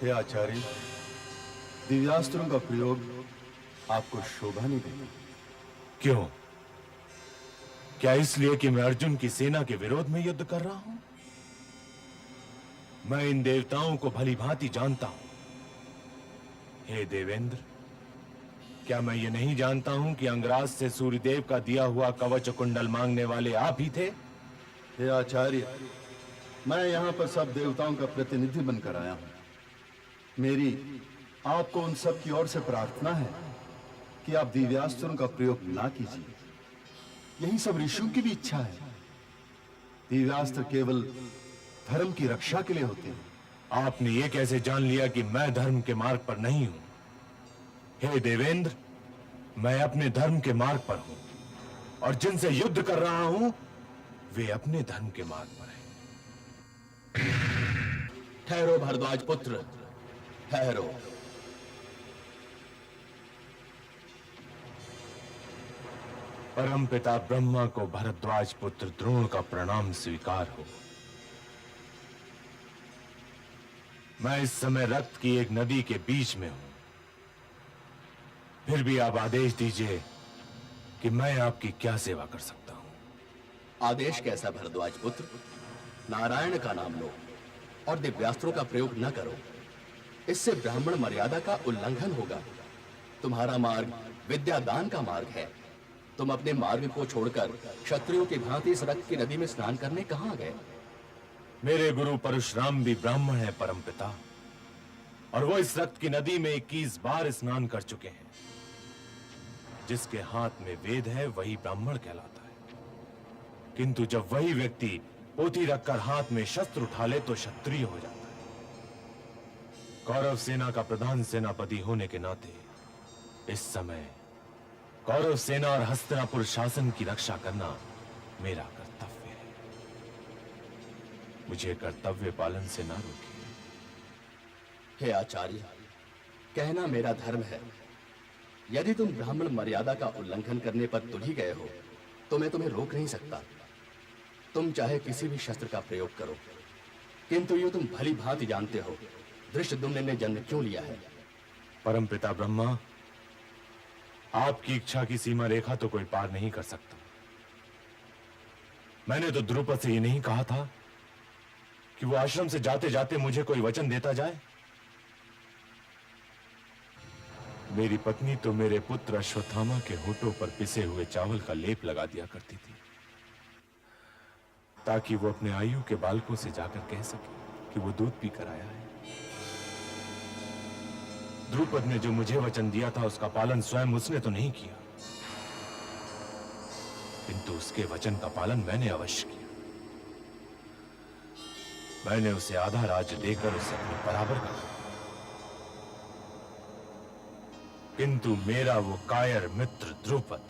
हे आचार्य, दिव्यास्त्रों का प्रयोग आपको शोभा नहीं देता। क्यों? क्या इसलिए कि मैं अर्जुन की सेना के विरोध में युद्ध कर रहा हूं? मैं इन देवताओं को भली भांति जानता हूं। हे देवेंद्र, क्या मैं ये नहीं जानता हूं कि अंगराज से सूर्यदेव का दिया हुआ कवच कुंडल मांगने वाले आप ही थे? हे आचार्य, मैं यहां पर सब देवताओं का प्रतिनिधि बनकर आया हूं। मेरी आपको उन सब की ओर से प्रार्थना है कि आप दिव्यास्त्रों का प्रयोग ना कीजिए। यही सब ऋषियों की भी इच्छा है। दिव्यास्त्र केवल धर्म की रक्षा के लिए होते हैं। आपने ये कैसे जान लिया कि मैं धर्म के मार्ग पर नहीं हूं? हे देवेंद्र, मैं अपने धर्म के मार्ग पर हूं और जिनसे युद्ध कर रहा हूं वे अपने धर्म के मार्ग पर हैं। ठहरो भरद्वाज पुत्र, ठहरो। परमपिता ब्रह्मा को भरद्वाज पुत्र द्रोण का प्रणाम स्वीकार हो। मैं इस समय रक्त की एक नदी के बीच में हूं, फिर भी आप आदेश दीजिए कि मैं आपकी क्या सेवा कर सकता हूं। आदेश कैसा भरद्वाज पुत्र? नारायण का नाम लो और दिव्यास्त्रों का प्रयोग न करो। इससे ब्राह्मण मर्यादा का उल्लंघन होगा। तुम्हारा मार्ग विद्यादान का मार्ग है। तुम अपने मार्ग को छोड़कर क्षत्रियों की भांति इस रक्त की नदी में स्नान करने कहां गए? मेरे गुरु परशुराम भी ब्राह्मण है परमपिता, और वो इस रक्त की नदी में 21 बार स्नान कर चुके हैं। जिसके हाथ में वेद है वही ब्राह्मण कहलाता है, किंतु जब वही व्यक्ति पोथी रखकर हाथ में शस्त्र उठा ले तो क्षत्रिय हो जाता है। कौरव सेना का प्रधान सेनापति होने के नाते इस समय कौरव सेना और हस्तिनापुर शासन की रक्षा करना मेरा कर्तव्य है। मुझे कर्तव्य पालन से ना रोकिए। हे आचार्य, कहना मेरा धर्म है। यदि तुम ब्राह्मण मर्यादा का उल्लंघन करने पर तुल ही गए हो तो मैं तुम्हें रोक नहीं सकता। तुम चाहे किसी भी शस्त्र का प्रयोग करो, किंतु ये तुम भली भांति जानते हो धृष्टद्युम्न ने जन्म क्यों लिया है। परमपिता ब्रह्मा, आपकी इच्छा की सीमा रेखा तो कोई पार नहीं कर सकता। मैंने तो द्रुपद से ये नहीं कहा था कि वो आश्रम से जाते जाते मुझे कोई वचन देता जाए। मेरी पत्नी तो मेरे पुत्र अश्वत्थामा के होठों पर पिसे हुए चावल का लेप लगा दिया करती थी, ताकि वो अपने आयु के बालकों से जाकर कह सके कि वो दूध पीकर आया है। द्रुपद ने जो मुझे वचन दिया था उसका पालन स्वयं उसने तो नहीं किया, किंतु उसके वचन का पालन मैंने अवश्य किया। मैंने उसे आधा राज्य देकर उसे अपने बराबर का, किंतु मेरा वो कायर मित्र द्रुपद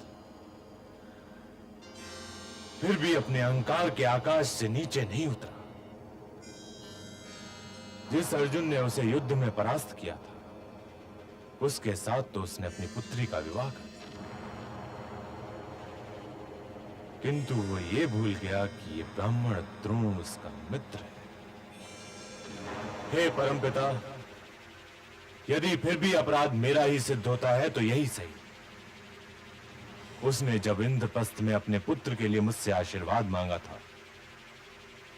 फिर भी अपने अहंकार के आकाश से नीचे नहीं उतरा। जिस अर्जुन ने उसे युद्ध में परास्त किया था उसके साथ तो उसने अपनी पुत्री का विवाह कर दिया, किंतु वो ये भूल गया कि ये ब्राह्मण द्रोण उसका मित्र है। हे परमपिता, यदि फिर भी अपराध मेरा ही सिद्ध होता है तो यही सही। उसने जब इंद्रप्रस्थ में अपने पुत्र के लिए मुझसे आशीर्वाद मांगा था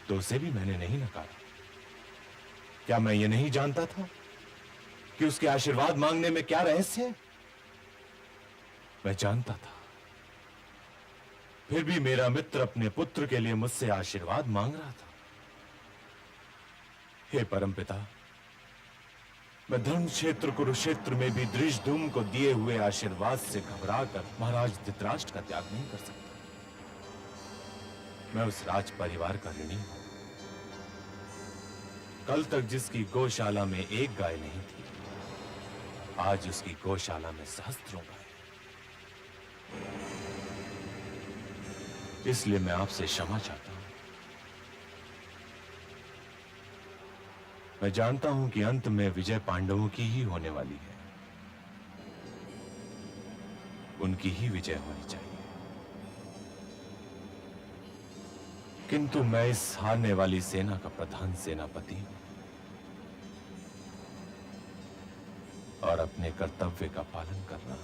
तो उसे भी मैंने नहीं नकारा। क्या मैं ये नहीं जानता था कि उसके आशीर्वाद मांगने में क्या रहस्य है? मैं जानता था, फिर भी मेरा मित्र अपने पुत्र के लिए मुझसे आशीर्वाद मांग रहा था। हे परमपिता, मैं धर्म क्षेत्र कुरुक्षेत्र में भी धृष्टद्युम्न को दिए हुए आशीर्वाद से घबराकर महाराज धृतराष्ट्र का त्याग नहीं कर सकता। मैं उस राज परिवार का ऋणी हूं। कल तक जिसकी गौशाला में एक गाय नहीं थी, आज उसकी गौशाला में सहस्त्रों गाय। इसलिए मैं आपसे क्षमा चाहता हूं। मैं जानता हूं कि अंत में विजय पांडवों की ही होने वाली है, उनकी ही विजय होनी चाहिए। किंतु मैं इस हारने वाली सेना का प्रधान सेनापति हूं। और अपने कर्तव्य का पालन करना।